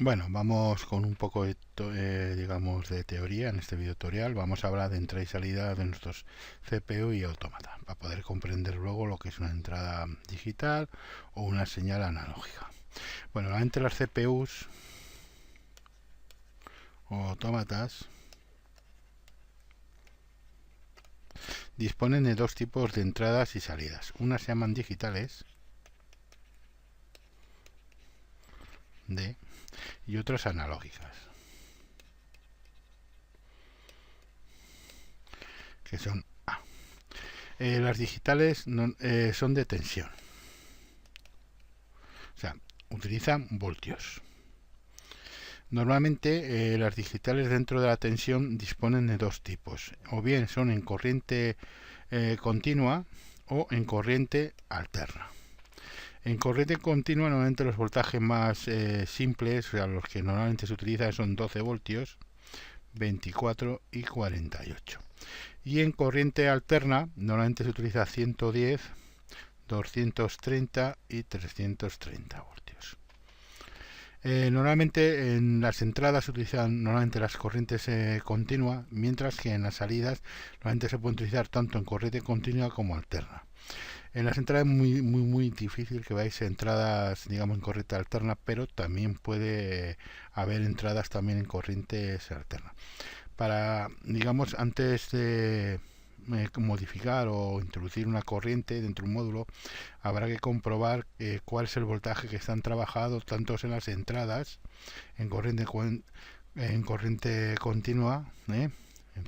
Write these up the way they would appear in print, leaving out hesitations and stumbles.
Bueno, vamos con un poco de, digamos, de teoría en este video tutorial. Vamos a hablar de entrada y salida de nuestros CPU y autómata para poder comprender luego lo que es una entrada digital o una señal analógica. Bueno, entre las CPUs o autómatas disponen de dos tipos de entradas y salidas. Unas se llaman digitales D y otras analógicas, que son A. Las digitales son de tensión, o sea, utilizan voltios. Normalmente las digitales dentro de la tensión disponen de dos tipos, o bien son en corriente continua o en corriente alterna. En corriente continua normalmente los voltajes más simples, o sea, los que normalmente se utilizan son 12 voltios, 24 y 48. Y en corriente alterna normalmente se utiliza 110, 230 y 330 voltios. Normalmente en las entradas se utilizan normalmente las corrientes continuas, mientras que en las salidas normalmente se puede utilizar tanto en corriente continua como alterna. En las entradas es muy difícil que veáis entradas, digamos, en corriente alterna, pero también puede haber entradas también en corrientes alternas. Para, digamos, antes de modificar o introducir una corriente dentro de un módulo, habrá que comprobar cuál es el voltaje que están trabajados tanto en las entradas en corriente continua, en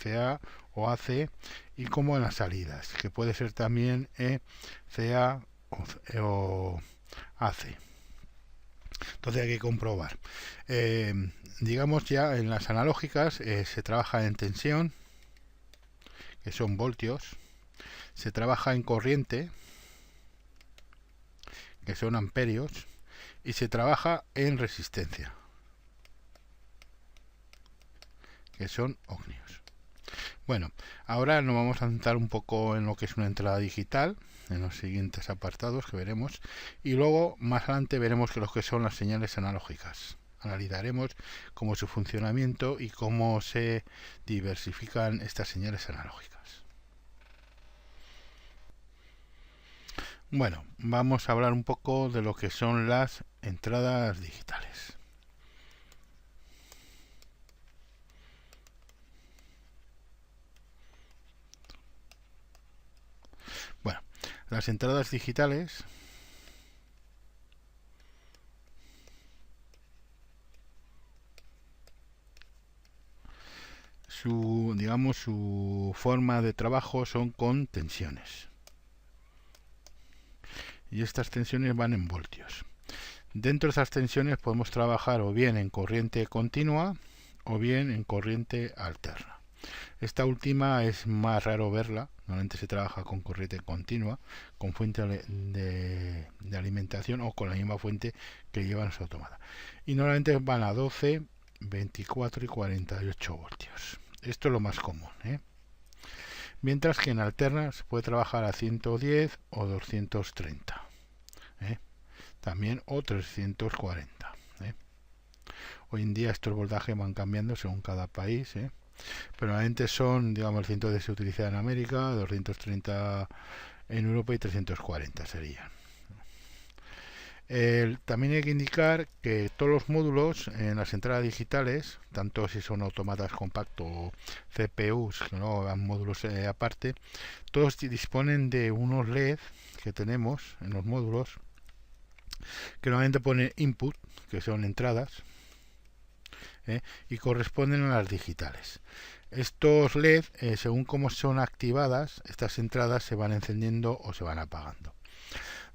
CA o AC, y como en las salidas, que puede ser también CA o AC. Entonces hay que comprobar. Digamos, ya en las analógicas se trabaja en tensión, que son voltios, se trabaja en corriente, que son amperios, y se trabaja en resistencia, que son ohmios. Bueno, ahora nos vamos a centrar un poco en lo que es una entrada digital, en los siguientes apartados que veremos, y luego más adelante veremos lo que son las señales analógicas. Analizaremos cómo su funcionamiento y cómo se diversifican estas señales analógicas. Bueno, vamos a hablar un poco de lo que son las entradas digitales. Bueno, las entradas digitales su forma de trabajo son con tensiones. Y estas tensiones van en voltios. Dentro de estas tensiones podemos trabajar o bien en corriente continua o bien en corriente alterna. Esta última es más raro verla, normalmente se trabaja con corriente continua, con fuente de alimentación o con la misma fuente que llevan su automata. Y normalmente van a 12, 24 y 48 voltios. Esto es lo más común, mientras que en alterna se puede trabajar a 110 o 230, también o 340. Hoy en día estos voltajes van cambiando según cada país, pero normalmente son, digamos, el 110 se utiliza en América, 230 en Europa y 340 serían. También hay que indicar que todos los módulos en las entradas digitales, tanto si son automatas compactos o CPUs, que no van módulos aparte, todos disponen de unos LED que tenemos en los módulos, que normalmente pone input, que son entradas, y corresponden a las digitales. Estos LED, según cómo son activadas, estas entradas se van encendiendo o se van apagando.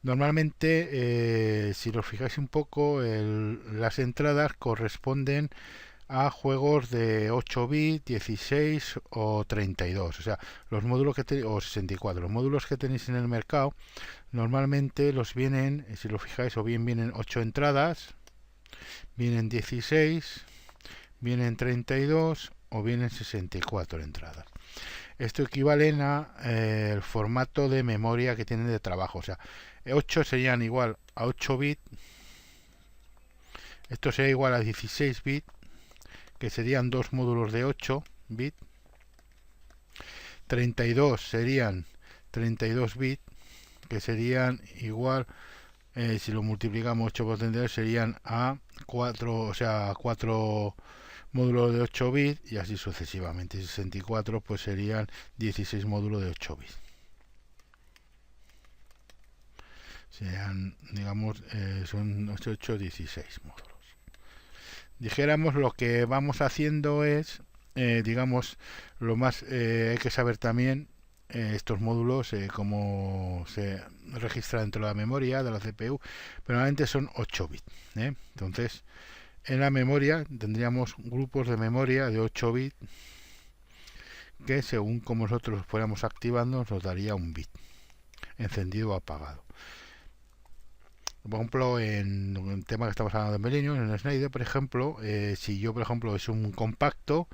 Normalmente, si os fijáis un poco, las entradas corresponden a juegos de 8 bits, 16 o 32, o sea, los módulos que o 64. Los módulos que tenéis en el mercado normalmente los vienen, si lo fijáis, o bien vienen 8 entradas, vienen 16, vienen 32 o vienen 64 entradas. Esto equivale a el formato de memoria que tienen de trabajo, o sea, 8 serían igual a 8 bits Esto sería igual a 16 bits, que serían dos módulos de 8 bits. 32 serían 32 bits, que serían igual, si lo multiplicamos 8 por 32 serían a 4, o sea, 4 módulos de 8 bits y así sucesivamente. 64 pues serían 16 módulos de 8 bits. Serían, digamos, son 8, 16 módulos. Dijéramos, lo que vamos haciendo es, digamos, lo más hay que saber también estos módulos, cómo se registra dentro de la memoria de la CPU, pero normalmente son 8 bits. Entonces, en la memoria tendríamos grupos de memoria de 8 bits que según como nosotros los fuéramos activando nos daría un bit encendido o apagado. Por ejemplo, en el tema que estamos hablando de Millennium, en Schneider, por ejemplo, si yo, por ejemplo, es un compacto,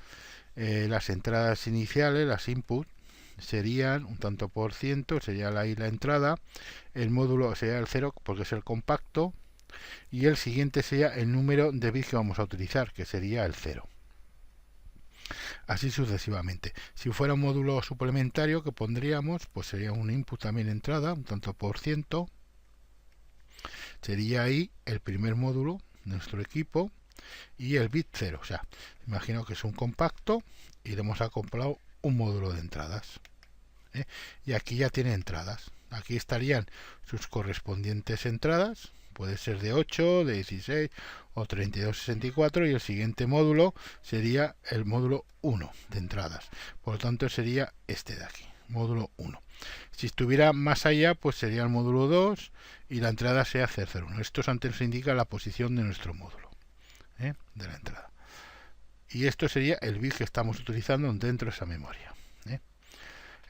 las entradas iniciales, las input, serían un tanto por ciento, sería la entrada, el módulo sería el 0 porque es el compacto, y el siguiente sería el número de bits que vamos a utilizar, que sería el 0. Así sucesivamente. Si fuera un módulo suplementario que pondríamos, pues sería un input también entrada, un tanto por ciento. Sería ahí el primer módulo de nuestro equipo y el bit 0. O sea, imagino que es un compacto y le hemos acoplado un módulo de entradas. Y aquí ya tiene entradas. Aquí estarían sus correspondientes entradas. Puede ser de 8, de 16 o 32, 64 y el siguiente módulo sería el módulo 1 de entradas. Por lo tanto sería este de aquí, módulo 1. Si estuviera más allá, pues sería el módulo 2 y la entrada sea C01. Esto antes nos indica la posición de nuestro módulo, de la entrada. Y esto sería el bit que estamos utilizando dentro de esa memoria.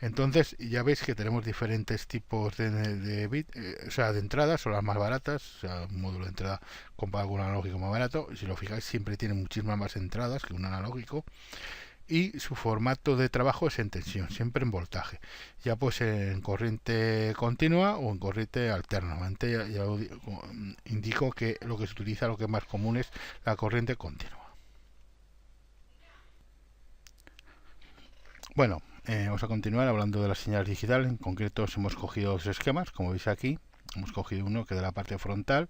Entonces ya veis que tenemos diferentes tipos de bit, o sea, de entradas, son las más baratas, o sea, un módulo de entrada comparado con un analógico más barato. Si lo fijáis, siempre tiene muchísimas más entradas que un analógico. Y su formato de trabajo es en tensión, siempre en voltaje, ya pues en corriente continua o en corriente alterna. Normalmente ya indico que lo que se utiliza, lo que es más común es la corriente continua. Bueno, vamos a continuar hablando de la señal digital. En concreto hemos cogido dos esquemas, como veis aquí. Hemos cogido uno que es de la parte frontal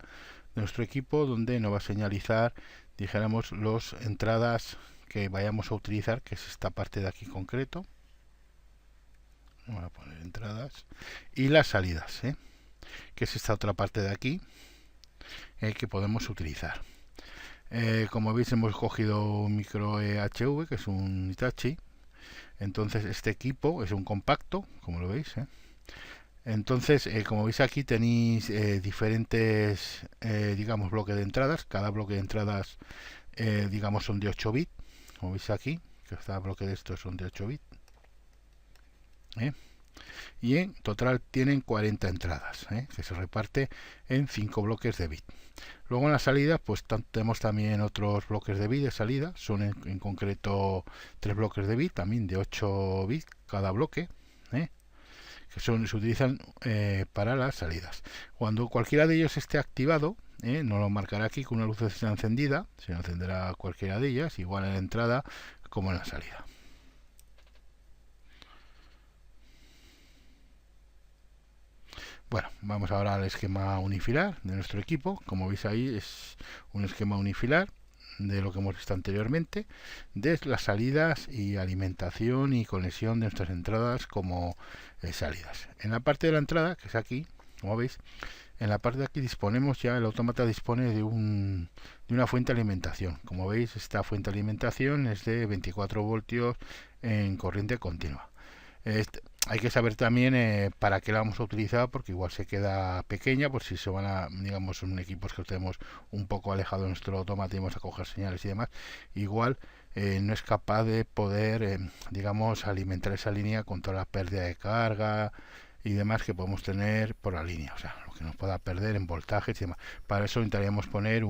de nuestro equipo, donde nos va a señalizar, dijéramos, las entradas que vayamos a utilizar, que es esta parte de aquí concreto. Voy a poner entradas y las salidas, que es esta otra parte de aquí, que podemos utilizar. Como veis, hemos cogido un micro HV, que es un Hitachi. Entonces este equipo es un compacto, como lo veis. Entonces, como veis aquí tenéis diferentes, digamos, bloques de entradas. Cada bloque de entradas, digamos, son de 8 bits. Como veis aquí, que cada bloque de estos son de 8 bits. Y en total tienen 40 entradas, que se reparte en 5 bloques de bit. Luego en la salida, pues tenemos también otros bloques de bit de salida. Son en concreto 3 bloques de bit, también de 8 bits cada bloque, que se utilizan para las salidas. Cuando cualquiera de ellos esté activado, nos lo marcará aquí con una luz encendida. Se encenderá cualquiera de ellas, igual en la entrada como en la salida. Bueno, vamos ahora al esquema unifilar de nuestro equipo. Como veis ahí es un esquema unifilar de lo que hemos visto anteriormente, de las salidas y alimentación y conexión de nuestras entradas como salidas. En la parte de la entrada, que es aquí, como veis, en la parte de aquí disponemos ya, el autómata dispone de una fuente de alimentación. Como veis, esta fuente de alimentación es de 24 voltios en corriente continua. Hay que saber también para qué la vamos a utilizar, porque igual se queda pequeña, por si se van a, digamos, son equipos que tenemos un poco alejado de nuestro autómata y vamos a coger señales y demás, igual no es capaz de poder, digamos, alimentar esa línea con toda la pérdida de carga y demás que podemos tener por la línea, o sea, lo que nos pueda perder en voltajes y demás. Para eso intentaríamos poner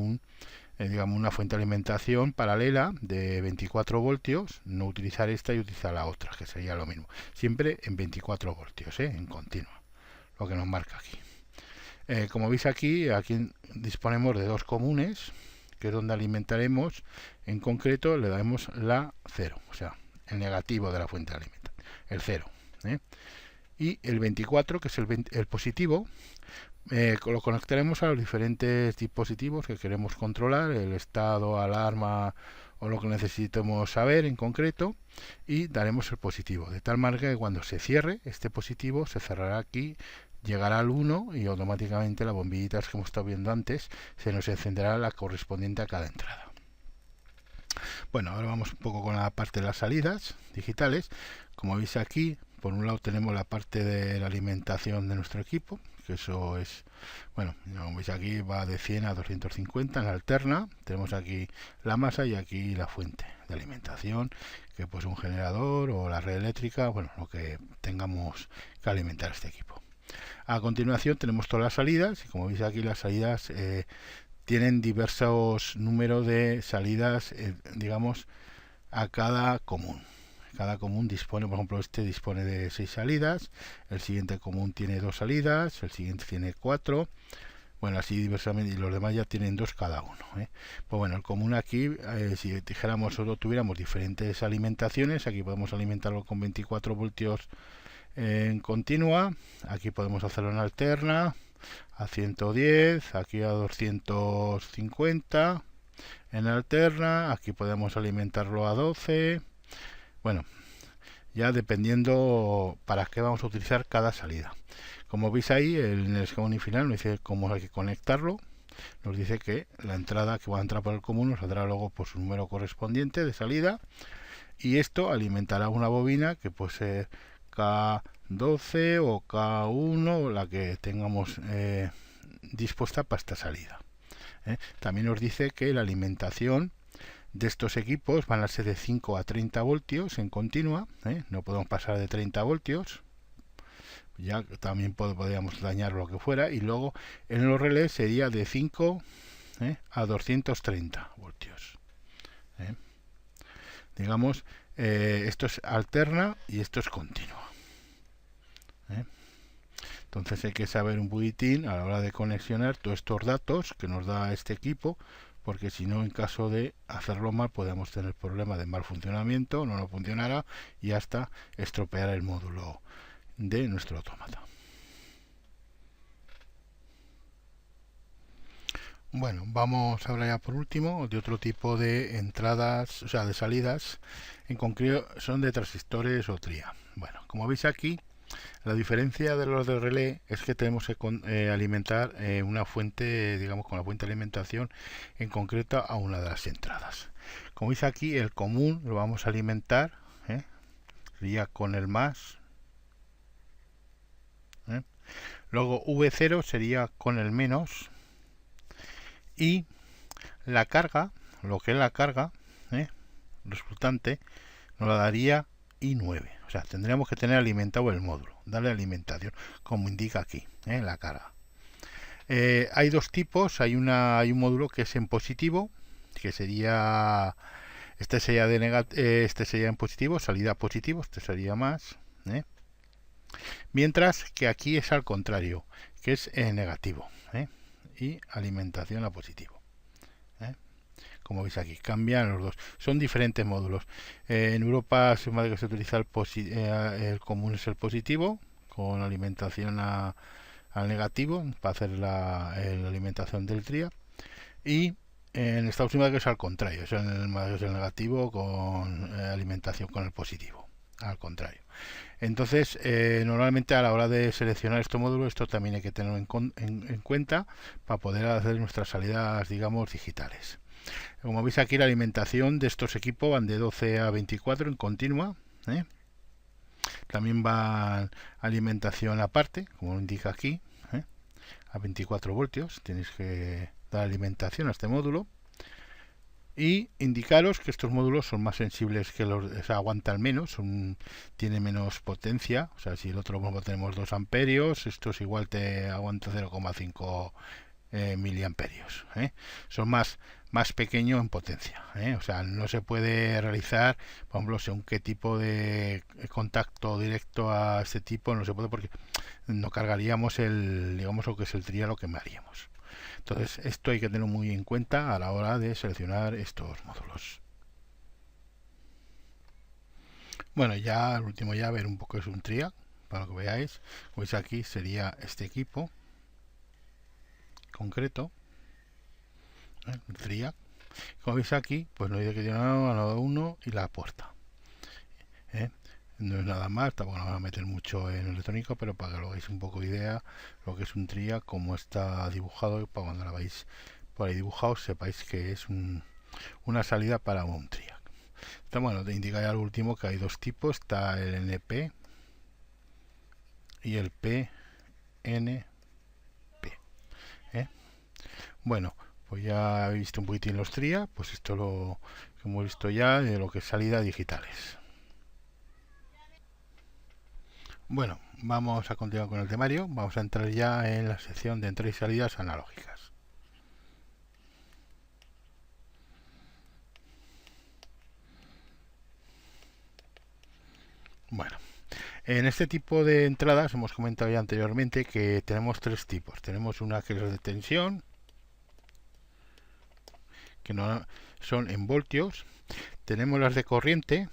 digamos, una fuente de alimentación paralela de 24 voltios, no utilizar esta y utilizar la otra, que sería lo mismo, siempre en 24 voltios, en continua, lo que nos marca aquí. Como veis aquí disponemos de dos comunes, que es donde alimentaremos, en concreto le daremos la 0, o sea, el negativo de la fuente de alimentación, el 0. Y el 24, que es el positivo, lo conectaremos a los diferentes dispositivos que queremos controlar, el estado, alarma o lo que necesitemos saber en concreto, y daremos el positivo, de tal manera que cuando se cierre este positivo se cerrará aquí, llegará al 1 y automáticamente las bombillitas que hemos estado viendo antes se nos encenderá la correspondiente a cada entrada. Bueno, ahora vamos un poco con la parte de las salidas digitales. Como veis aquí, por un lado tenemos la parte de la alimentación de nuestro equipo, que eso es, bueno, como veis aquí va de 100 a 250 en alterna. Tenemos aquí la masa y aquí la fuente de alimentación, que pues un generador o la red eléctrica, bueno, lo que tengamos que alimentar este equipo. A continuación tenemos todas las salidas y como veis aquí las salidas tienen diversos números de salidas, digamos, a cada común. Cada común dispone, por ejemplo, este dispone de 6 salidas, el siguiente común tiene 2 salidas, el siguiente tiene 4, bueno, así diversamente, y los demás ya tienen 2 cada uno. Pues bueno, el común aquí, si dijéramos o tuviéramos diferentes alimentaciones, aquí podemos alimentarlo con 24 voltios en continua, aquí podemos hacerlo en alterna, a 110, aquí a 250 en alterna, aquí podemos alimentarlo a 12. Bueno, ya dependiendo para qué vamos a utilizar cada salida. Como veis ahí, en el esquema final nos dice cómo hay que conectarlo. Nos dice que la entrada que va a entrar por el común nos saldrá luego por su número correspondiente de salida. Y esto alimentará una bobina que puede ser K12 o K1, la que tengamos dispuesta para esta salida. También nos dice que la alimentación de estos equipos van a ser de 5 a 30 voltios en continua, no podemos pasar de 30 voltios, ya también podríamos dañar lo que fuera, y luego en los relés sería de 5 a 230 voltios. Digamos, esto es alterna y esto es continua. Entonces hay que saber un poquitín a la hora de conexionar todos estos datos que nos da este equipo, porque si no, en caso de hacerlo mal, podemos tener problemas de mal funcionamiento, no funcionará y hasta estropear el módulo de nuestro autómata. Bueno, vamos ahora ya por último de otro tipo de entradas, o sea, de salidas, en concreto son de transistores o tría. Bueno, como veis aquí, la diferencia de los de relé es que tenemos que alimentar una fuente, digamos, con la fuente de alimentación en concreto a una de las entradas. Como veis aquí, el común lo vamos a alimentar, sería con el más. Luego V0 sería con el menos. Y la carga, lo que es la carga resultante, nos la daría I9. O sea, tendríamos que tener alimentado el módulo, darle alimentación, como indica aquí, la carga. Hay dos tipos, hay un módulo que es en positivo, que sería, este sería en positivo, salida positivo, este sería más, mientras que aquí es al contrario, que es en negativo, y alimentación a positivo. Como veis aquí, cambian los dos. Son diferentes módulos. En Europa se utiliza el común es el positivo, con alimentación al negativo, para hacer la alimentación del tría. Y en Estados Unidos es al contrario, es el negativo con alimentación con el positivo. Al contrario. Entonces, normalmente a la hora de seleccionar este módulo, esto también hay que tenerlo en cuenta para poder hacer nuestras salidas, digamos, digitales. Como veis aquí, la alimentación de estos equipos van de 12 a 24 en continua. También va alimentación aparte, como indica aquí, a 24 voltios. Tenéis que dar alimentación a este módulo. Y indicaros que estos módulos son más sensibles que los, o sea, aguantan menos, tiene menos potencia. O sea, si el otro módulo tenemos 2 amperios, estos igual te aguanta 0,5 miliamperios. Son más pequeños en potencia. O sea, no se puede realizar, por ejemplo, según qué tipo de contacto directo a este tipo, no se puede porque no cargaríamos digamos, lo que es el tría, lo quemaríamos. Entonces esto hay que tenerlo muy en cuenta a la hora de seleccionar estos módulos. Bueno, ya el último ya ver un poco es un triac, para que veáis. Como veis aquí sería este equipo concreto, el triac. Como veis aquí, pues nos dice que tiene una 1 y la puerta. No es nada más, tampoco no vamos a meter mucho en electrónico, pero para que lo hagáis un poco de idea lo que es un triac, cómo está dibujado, y para cuando la veis por ahí dibujado sepáis que es una salida para un triac. Bueno, te indica ya al último que hay dos tipos, está el NP y el PNP. Bueno, pues ya he visto un poquitín los triac, pues esto lo que hemos visto ya de lo que es salidas digitales. Bueno, vamos a continuar con el temario. Vamos a entrar ya en la sección de entradas y salidas analógicas. Bueno, en este tipo de entradas hemos comentado ya anteriormente que tenemos tres tipos. Tenemos una que es de tensión, que no son en voltios. Tenemos las de corriente,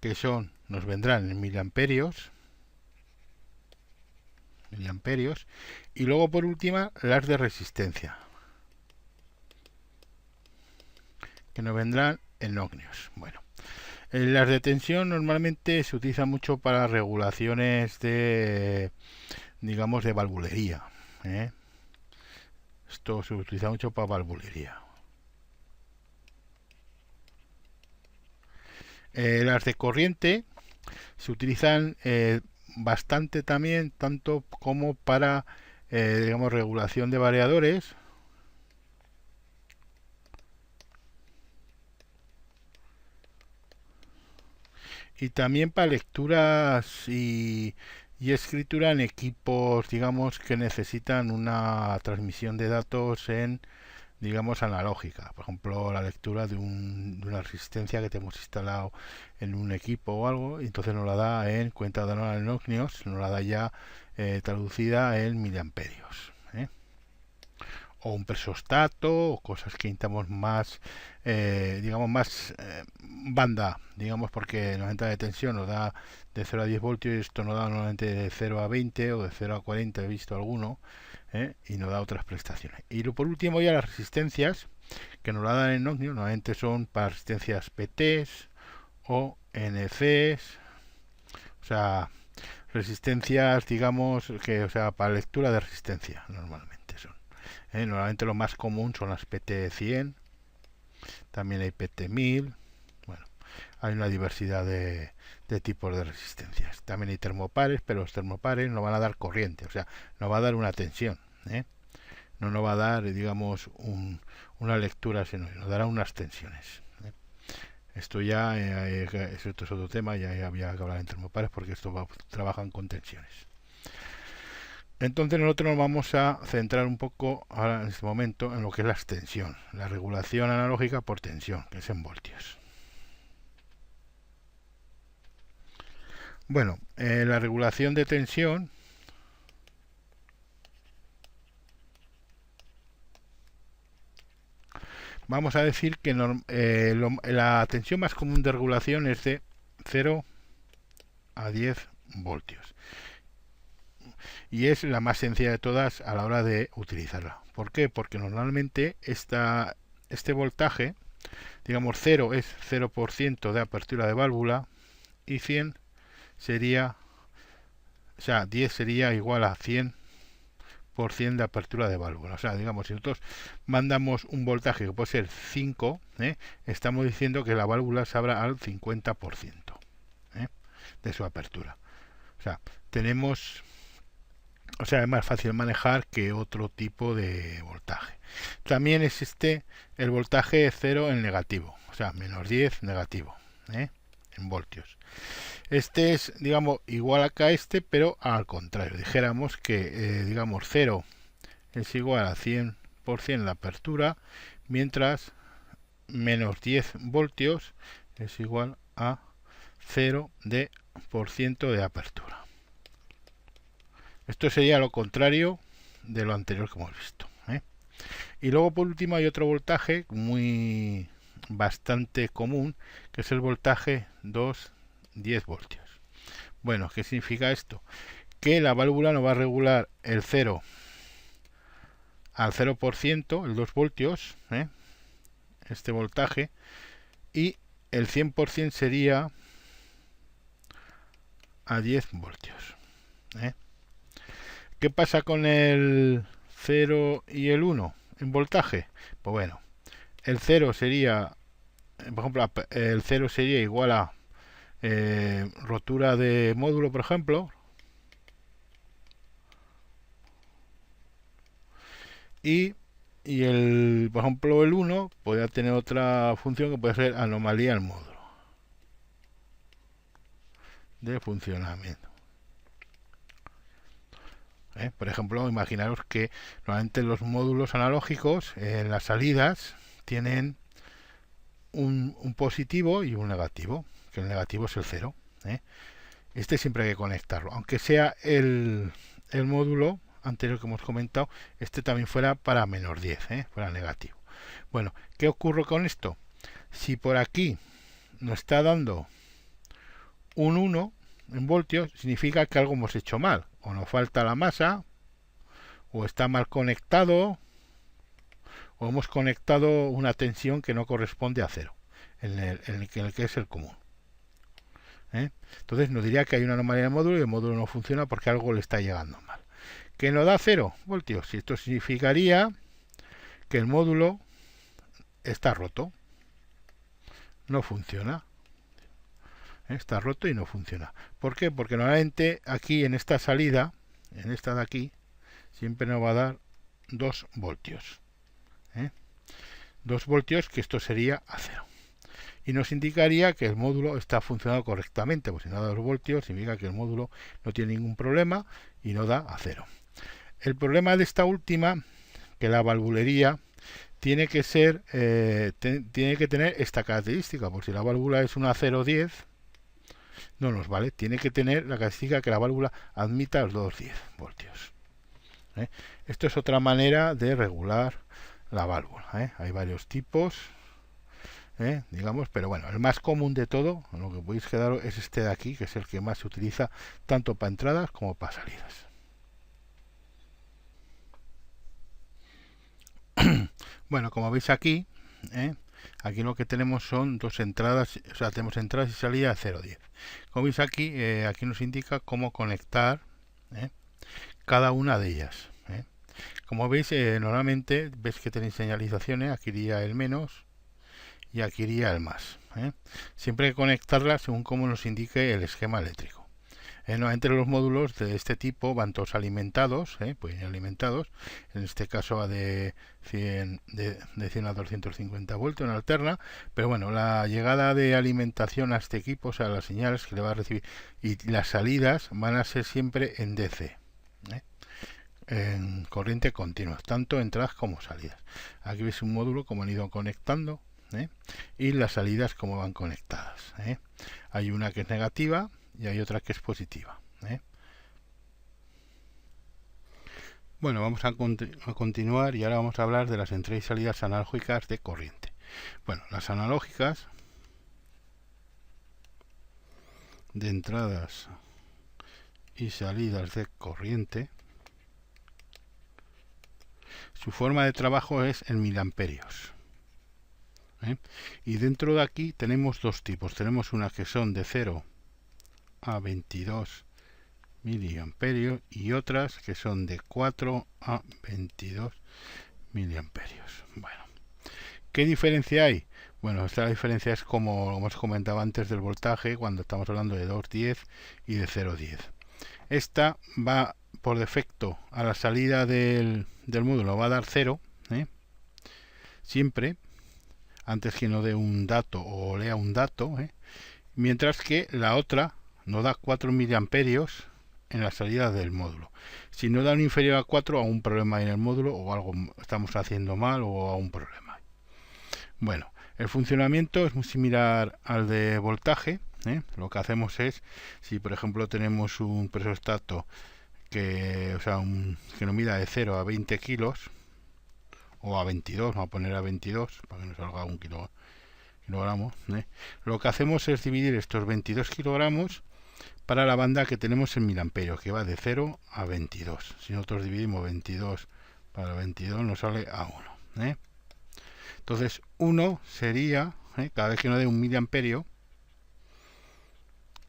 que nos vendrán en miliamperios, y luego por última las de resistencia, que nos vendrán en ohmios. Bueno, las de tensión normalmente se utilizan mucho para regulaciones de, digamos, de valvulería. Esto se utiliza mucho para valvulería. Las de corriente se utilizan bastante también, tanto como para, digamos, regulación de variadores, y también para lecturas y escritura en equipos, digamos, que necesitan una transmisión de datos en, digamos, analógica. Por ejemplo, la lectura de una resistencia que tenemos instalado en un equipo o algo, y entonces nos la da en cuenta de en ohmios, nos la da ya traducida en miliamperios. O un presostato, o cosas que necesitamos más, digamos, más banda, digamos, porque la entrada de tensión nos da de 0 a 10 voltios, y esto nos da normalmente de 0 a 20 o de 0 a 40, he visto alguno, y nos da otras prestaciones. Y por último ya las resistencias, que nos la dan en ohmios, normalmente son para resistencias PTs o NCs, o sea, resistencias, digamos, que, o sea, para lectura de resistencia normalmente son. Normalmente lo más común son las PT100, también hay PT1000, bueno, hay una diversidad de tipos de resistencias. También hay termopares, pero los termopares no van a dar corriente, o sea, no va a dar una tensión, no nos va a dar, digamos, una lectura, sino nos dará unas tensiones. Esto ya, esto es otro tema, ya había que hablar en termopares porque esto trabajan con tensiones. Entonces nosotros nos vamos a centrar un poco ahora en este momento en lo que es la extensión, la regulación analógica por tensión, que es en voltios. Bueno, la regulación de tensión vamos a decir que la tensión más común de regulación es de 0 a 10 voltios. Y es la más sencilla de todas a la hora de utilizarla. ¿Por qué? Porque normalmente este voltaje, digamos 0 es 0% de apertura de válvula, y 100 sería, o sea, 10 sería igual a 100% de apertura de válvula. O sea, digamos, si nosotros mandamos un voltaje que puede ser 5, estamos diciendo que la válvula se abra al 50% de su apertura. O sea, tenemos... O sea, es más fácil manejar que otro tipo de voltaje. También existe el voltaje 0 en negativo, o sea, menos 10 negativo, en voltios. Este es, digamos, igual acá a este, pero al contrario. Dijéramos que, digamos, 0 es igual a 100% la apertura, mientras menos 10 voltios es igual a 0% de apertura. Esto sería lo contrario de lo anterior que hemos visto, ¿eh? Y luego por último hay otro voltaje bastante común, que es el voltaje 210 voltios. Bueno, ¿qué significa esto? Que la válvula no va a regular el 0 al 0%, el 2 voltios, este voltaje, y el 100% sería a 10 voltios. ¿Qué pasa con el 0 y el 1 en voltaje? Pues bueno, el 0 sería, por ejemplo, el 0 sería igual a rotura de módulo, por ejemplo, y por ejemplo, el 1 podría tener otra función que puede ser anomalía del módulo de funcionamiento. Por ejemplo, imaginaros que normalmente los módulos analógicos en las salidas tienen un positivo y un negativo, que el negativo es el 0. Este siempre hay que conectarlo, aunque sea el módulo anterior que hemos comentado, este también fuera para menos 10, fuera negativo. Bueno, ¿qué ocurre con esto? Si por aquí nos está dando un 1 en voltios, significa que algo hemos hecho mal, o nos falta la masa, o está mal conectado, o hemos conectado una tensión que no corresponde a 0, en el que es el común. Entonces nos diría que hay una anomalía del módulo y el módulo no funciona porque algo le está llegando mal. ¿Que no da 0 voltios? Y esto significaría que el módulo está roto, no funciona. Está roto y no funciona. ¿Por qué? Porque normalmente aquí en esta salida, en esta de aquí, siempre nos va a dar 2 voltios. 2 voltios, que esto sería a 0. Y nos indicaría que el módulo está funcionando correctamente, pues si no da 2 voltios, significa que el módulo no tiene ningún problema y no da a 0. El problema de esta última, que la valvulería tiene que ser, tiene que tener esta característica, por si la válvula es una 010, no nos vale, tiene que tener la característica que la válvula admita los 210 voltios. Esto es otra manera de regular la válvula. Hay varios tipos, digamos, pero bueno, el más común de todo, lo que podéis quedar es este de aquí, que es el que más se utiliza tanto para entradas como para salidas. Bueno, como veis aquí, aquí lo que tenemos son dos entradas, o sea, tenemos entradas y salidas 0,10. Como veis aquí, aquí nos indica cómo conectar cada una de ellas. Como veis, normalmente ves que tenéis señalizaciones, aquí iría el menos y aquí iría el más. Siempre hay que conectarlas según como nos indique el esquema eléctrico. Normalmente los módulos de este tipo van todos alimentados, pues alimentados. En este caso va de 100 a 250 voltios en alterna, pero bueno, la llegada de alimentación a este equipo, o sea, las señales que le va a recibir y las salidas van a ser siempre en DC, en corriente continua, tanto entradas como salidas. Aquí veis un módulo como han ido conectando, y las salidas como van conectadas. Hay una que es negativa y hay otra que es positiva. Bueno, vamos a continuar y ahora vamos a hablar de las entradas y salidas analógicas de corriente. Bueno, las analógicas de entradas y salidas de corriente, su forma de trabajo es en miliamperios. Y dentro de aquí tenemos dos tipos. Tenemos unas que son de 0 a 22 miliamperios y otras que son de 4 a 22 miliamperios. Bueno, ¿qué diferencia hay? Bueno, esta diferencia es como hemos comentado antes del voltaje, cuando estamos hablando de 210 y de 0,10. Esta va por defecto a la salida del módulo, va a dar 0, siempre, antes que no dé un dato o lea un dato, mientras que la otra nos da 4 miliamperios en la salida del módulo. Si no da un inferior a 4, a un problema en el módulo o algo estamos haciendo mal o a un problema. Bueno, el funcionamiento es muy similar al de voltaje. Lo que hacemos es, si por ejemplo tenemos un presostato o sea, que nos mida de 0 a 20 kilos, o a 22, vamos a poner a 22, para que nos salga un kilogramo. Lo que hacemos es dividir estos 22 kilogramos para la banda que tenemos en miliamperios, que va de 0 a 22. Si nosotros dividimos 22 para 22, nos sale a 1. Entonces, 1 sería, cada vez que nos dé un miliamperio,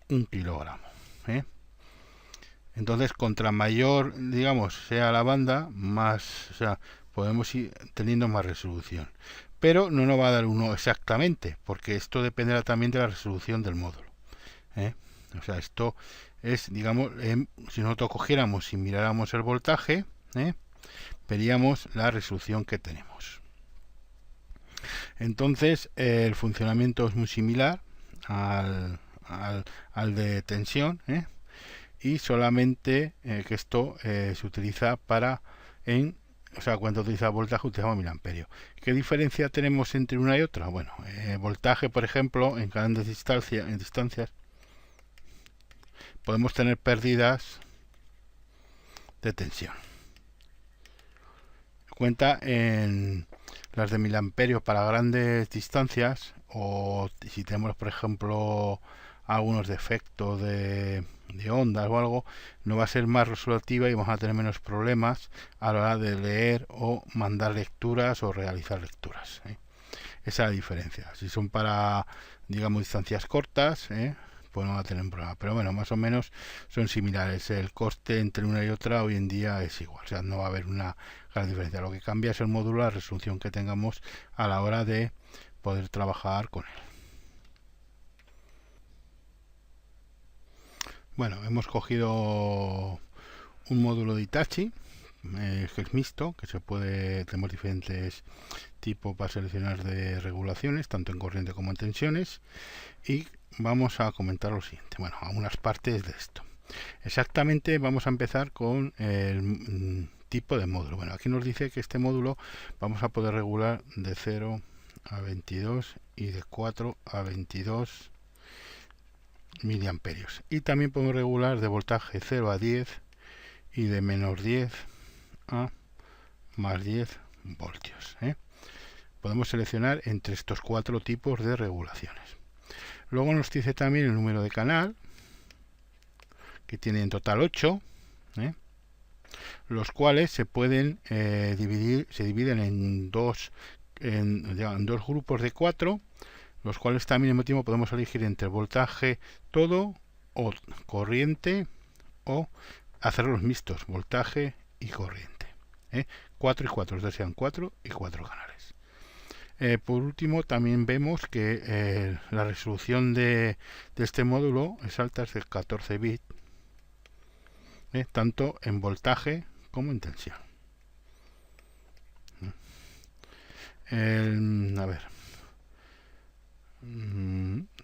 1 kilogramo. Entonces, contra mayor, digamos, sea la banda, más, o sea, podemos ir teniendo más resolución. Pero no nos va a dar 1 exactamente, porque esto dependerá también de la resolución del módulo. O sea, esto es, digamos, si nosotros cogiéramos y miráramos el voltaje, veríamos la resolución que tenemos. Entonces, el funcionamiento es muy similar al de tensión, y solamente que esto se utiliza o sea, cuando utiliza voltaje utilizamos miliamperio. ¿Qué diferencia tenemos entre una y otra? Bueno, voltaje, por ejemplo, en grandes distancias, podemos tener pérdidas de tensión. Cuenta en las de miliamperios para grandes distancias, o si tenemos, por ejemplo, algunos defectos de ondas o algo, no va a ser más resolutiva y vamos a tener menos problemas a la hora de leer o mandar lecturas o realizar lecturas. Esa es la diferencia. Si son para, digamos, distancias cortas, pues no va a tener un problema. Pero bueno, más o menos son similares. El coste entre una y otra hoy en día es igual. O sea, no va a haber una gran diferencia. Lo que cambia es el módulo, la resolución que tengamos a la hora de poder trabajar con él. Bueno, hemos cogido un módulo de Hitachi, que es mixto, que tenemos diferentes tipos para seleccionar de regulaciones, tanto en corriente como en tensiones, y vamos a comentar lo siguiente. Bueno, algunas partes de esto. Exactamente, vamos a empezar con el tipo de módulo. Bueno, aquí nos dice que este módulo vamos a poder regular de 0 a 22 y de 4 a 22 miliamperios. Y también podemos regular de voltaje 0 a 10 y de menos 10 a más 10 voltios. Podemos seleccionar entre estos 4 tipos de regulaciones. Luego nos dice también el número de canal, que tiene en total 8, los cuales se pueden se dividen en dos grupos de 4, los cuales también al mismo tiempo podemos elegir entre voltaje todo o corriente, o hacerlos mixtos, voltaje y corriente. 4 y 4, es decir, sean 4 y 4 canales. Por último, también vemos que la resolución de este módulo es alta, es de 14 bits, tanto en voltaje como en tensión. A ver,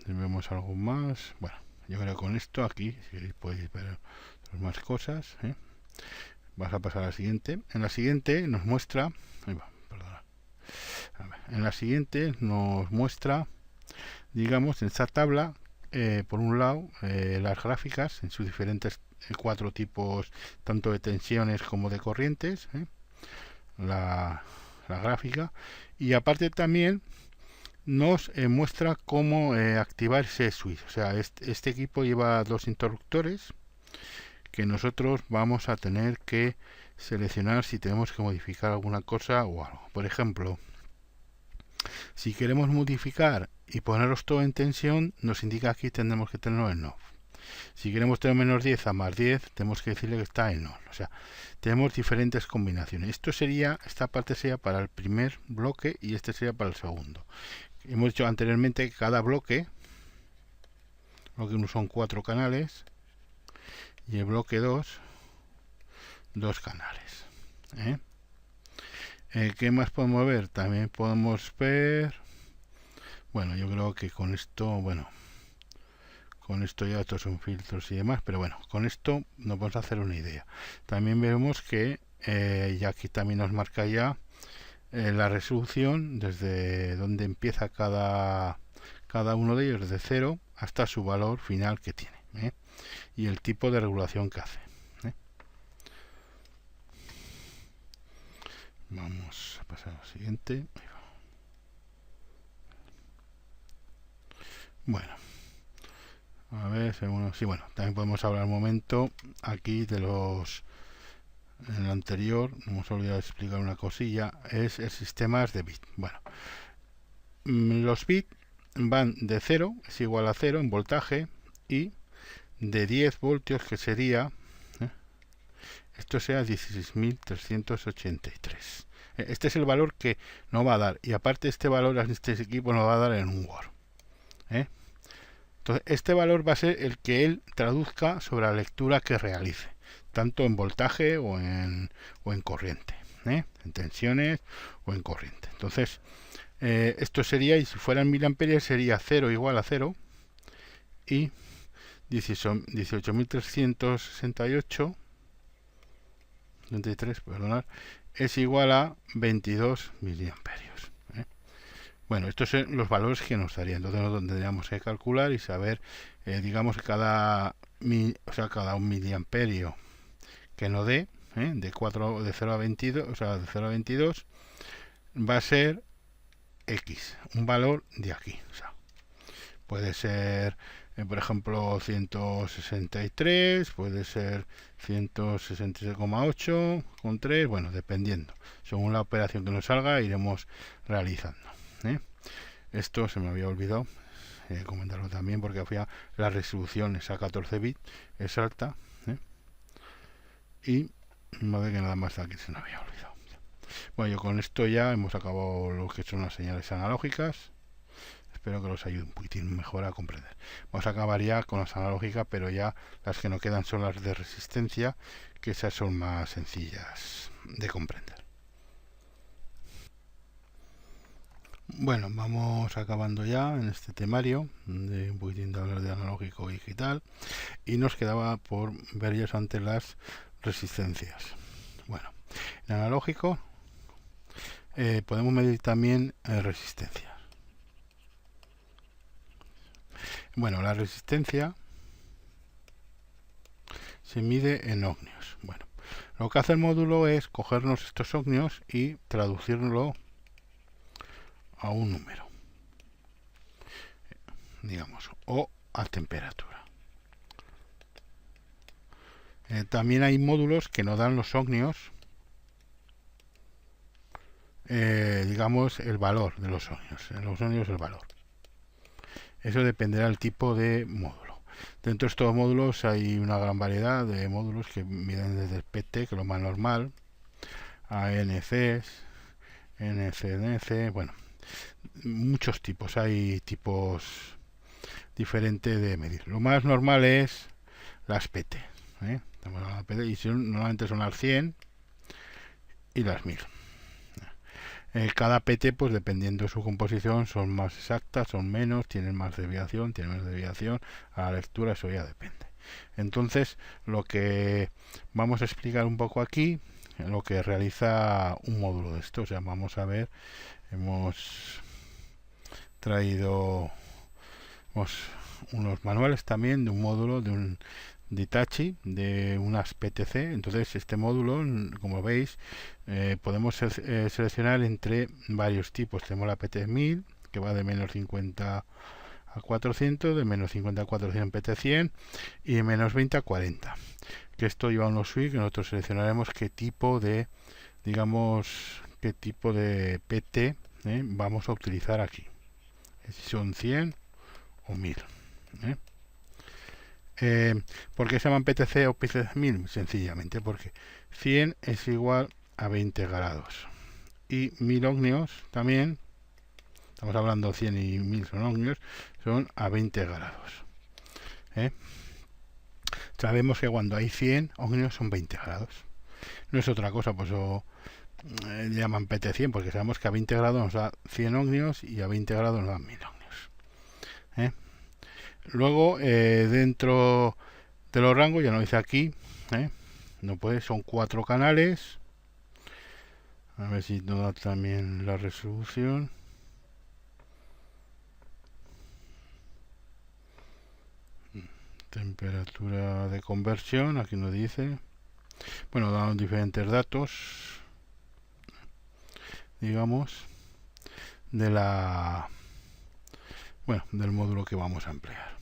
vemos algo más. Bueno, yo creo que con esto aquí, si podéis ver más cosas. Vamos a pasar a la siguiente. En la siguiente nos muestra, en la siguiente nos muestra, digamos, en esta tabla, por un lado, las gráficas en sus diferentes 4 tipos, tanto de tensiones como de corrientes, la gráfica, y aparte también nos muestra cómo activar ese switch. O sea, este equipo lleva 2 interruptores que nosotros vamos a tener que seleccionar si tenemos que modificar alguna cosa o algo. Por ejemplo, si queremos modificar y ponerlos todo en tensión, nos indica aquí tendremos que tenerlo en off. Si queremos tener menos 10 a más 10, tenemos que decirle que está en on. O sea, tenemos diferentes combinaciones. Esta parte sería para el primer bloque y este sería para el segundo. Hemos dicho anteriormente que cada bloque 1 son 4 canales y el bloque 2 canales. ¿Qué más podemos ver? También podemos ver, bueno, yo creo que con esto, con esto ya estos son filtros y demás, pero bueno, con esto nos vamos a hacer una idea. También vemos que ya aquí también nos marca ya la resolución desde donde empieza cada uno de ellos, desde 0 hasta su valor final que tiene, y el tipo de regulación que hace. Vamos a pasar al siguiente. Bueno, a ver, segundo, sí, bueno, también podemos hablar un momento aquí de los, en el anterior, hemos olvidado explicar una cosilla, es el sistema de bit. Bueno, los bits van de 0, es igual a 0 en voltaje, y de 10 voltios, que sería, esto sea 16.383. Este es el valor que no va a dar, y aparte este valor a este equipo nos va a dar en un Word. Entonces, este valor va a ser el que él traduzca sobre la lectura que realice, tanto en voltaje o en corriente, en tensiones o en corriente. Entonces, esto sería, y si fueran 1000 amperios, sería 0 igual a 0 y 18.368 33, perdonad, es igual a 22 miliamperios. Bueno, estos son los valores que nos darían. Entonces nosotros tendríamos que calcular y saber, digamos, cada un miliamperio que nos dé, de 0 a 22, o sea, de 0 a 22, va a ser X, un valor de aquí. O sea, puede ser, por ejemplo, 163, puede ser 166,8 con 3, bueno, dependiendo. Según la operación que nos salga, iremos realizando. Esto se me había olvidado comentarlo también, porque la resolución es a 14 bits exacta, y no ve que nada más aquí se me había olvidado. Bueno, yo con esto ya hemos acabado lo que son las señales analógicas. Espero que los ayude un poquitín mejor a comprender. Vamos a acabar ya con las analógicas, pero ya las que nos quedan son las de resistencia, que esas son más sencillas de comprender. Bueno, vamos acabando ya en este temario de un poquitín de hablar de analógico y digital, y nos quedaba por ver ya antes las resistencias. Bueno, en analógico podemos medir también resistencias. Bueno, la resistencia se mide en ohmios. Bueno, lo que hace el módulo es cogernos estos ohmios y traducirlo a un número, digamos, o a temperatura. También hay módulos que nos dan los ohmios, digamos, el valor de los ohmios. En los ohmios el valor. Eso dependerá del tipo de módulo. Dentro de estos módulos hay una gran variedad de módulos que miden desde el PT, que es lo más normal, a NCs, NCNC, bueno, muchos tipos. Hay tipos diferentes de medir. Lo más normal es las PT. Y normalmente son las 100 y las 1000. Cada PT, pues dependiendo de su composición, son más exactas, son menos, tienen más desviación, tienen menos desviación. A la lectura eso ya depende. Entonces, lo que vamos a explicar un poco aquí, lo que realiza un módulo de esto. O sea, vamos a ver, hemos traído unos manuales también de un módulo de un Hitachi, de unas PTC. Entonces este módulo, como veis, podemos seleccionar entre varios tipos. Tenemos la PT1000, que va de menos 50 a 400, de menos 50 a 400 PT100 y de menos 20 a 40. Que esto lleva unos switch que nosotros seleccionaremos qué tipo de, digamos, qué tipo de PT vamos a utilizar aquí. Si son 100 o 1000. ¿Por qué se llaman PTC o PT1000? Sencillamente porque 100 es igual a 20 grados y 1000 ohmios también, estamos hablando 100 y 1000 son ohmios, son a 20 grados. Sabemos que cuando hay 100 ohmios son 20 grados. No es otra cosa, pues le llaman PT100 porque sabemos que a 20 grados nos da 100 ohmios y a 20 grados nos dan 1000 ohmios. Luego, dentro de los rangos, ya lo dice aquí, no puede, son 4 canales. A ver si nos da también la resolución. Temperatura de conversión, aquí nos dice. Bueno, damos diferentes datos. digamos, de del módulo que vamos a emplear.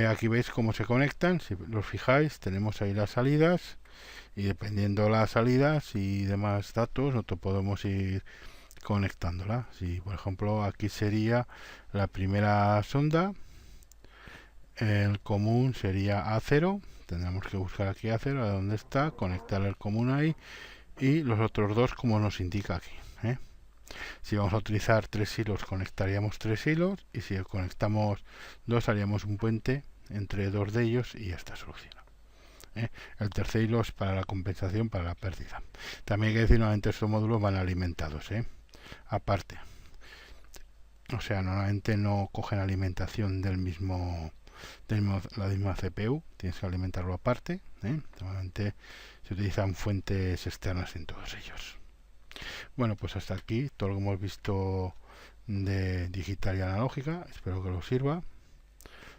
Aquí veis cómo se conectan. Si os fijáis, tenemos ahí las salidas, y dependiendo de las salidas y demás datos, nosotros podemos ir conectándola. Si por ejemplo aquí sería la primera sonda, el común sería A0, tendremos que buscar aquí A0, a dónde está, conectar el común ahí, y los otros dos como nos indica aquí. Si vamos a utilizar 3 hilos, conectaríamos 3 hilos, y si conectamos 2, haríamos un puente entre 2 de ellos y ya está solucionado. El tercer hilo es para la compensación, para la pérdida. También hay que decir, normalmente estos módulos van alimentados, aparte. O sea, normalmente no cogen alimentación la misma CPU, tienes que alimentarlo aparte. Normalmente se utilizan fuentes externas en todos ellos. Bueno, pues hasta aquí todo lo que hemos visto de digital y analógica. Espero que os sirva.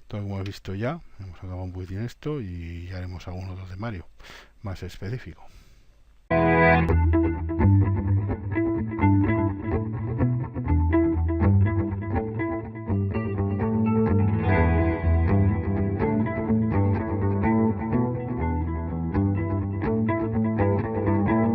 Todo lo que hemos visto ya, hemos acabado un poquitín esto y ya haremos algunos de Mario más específico.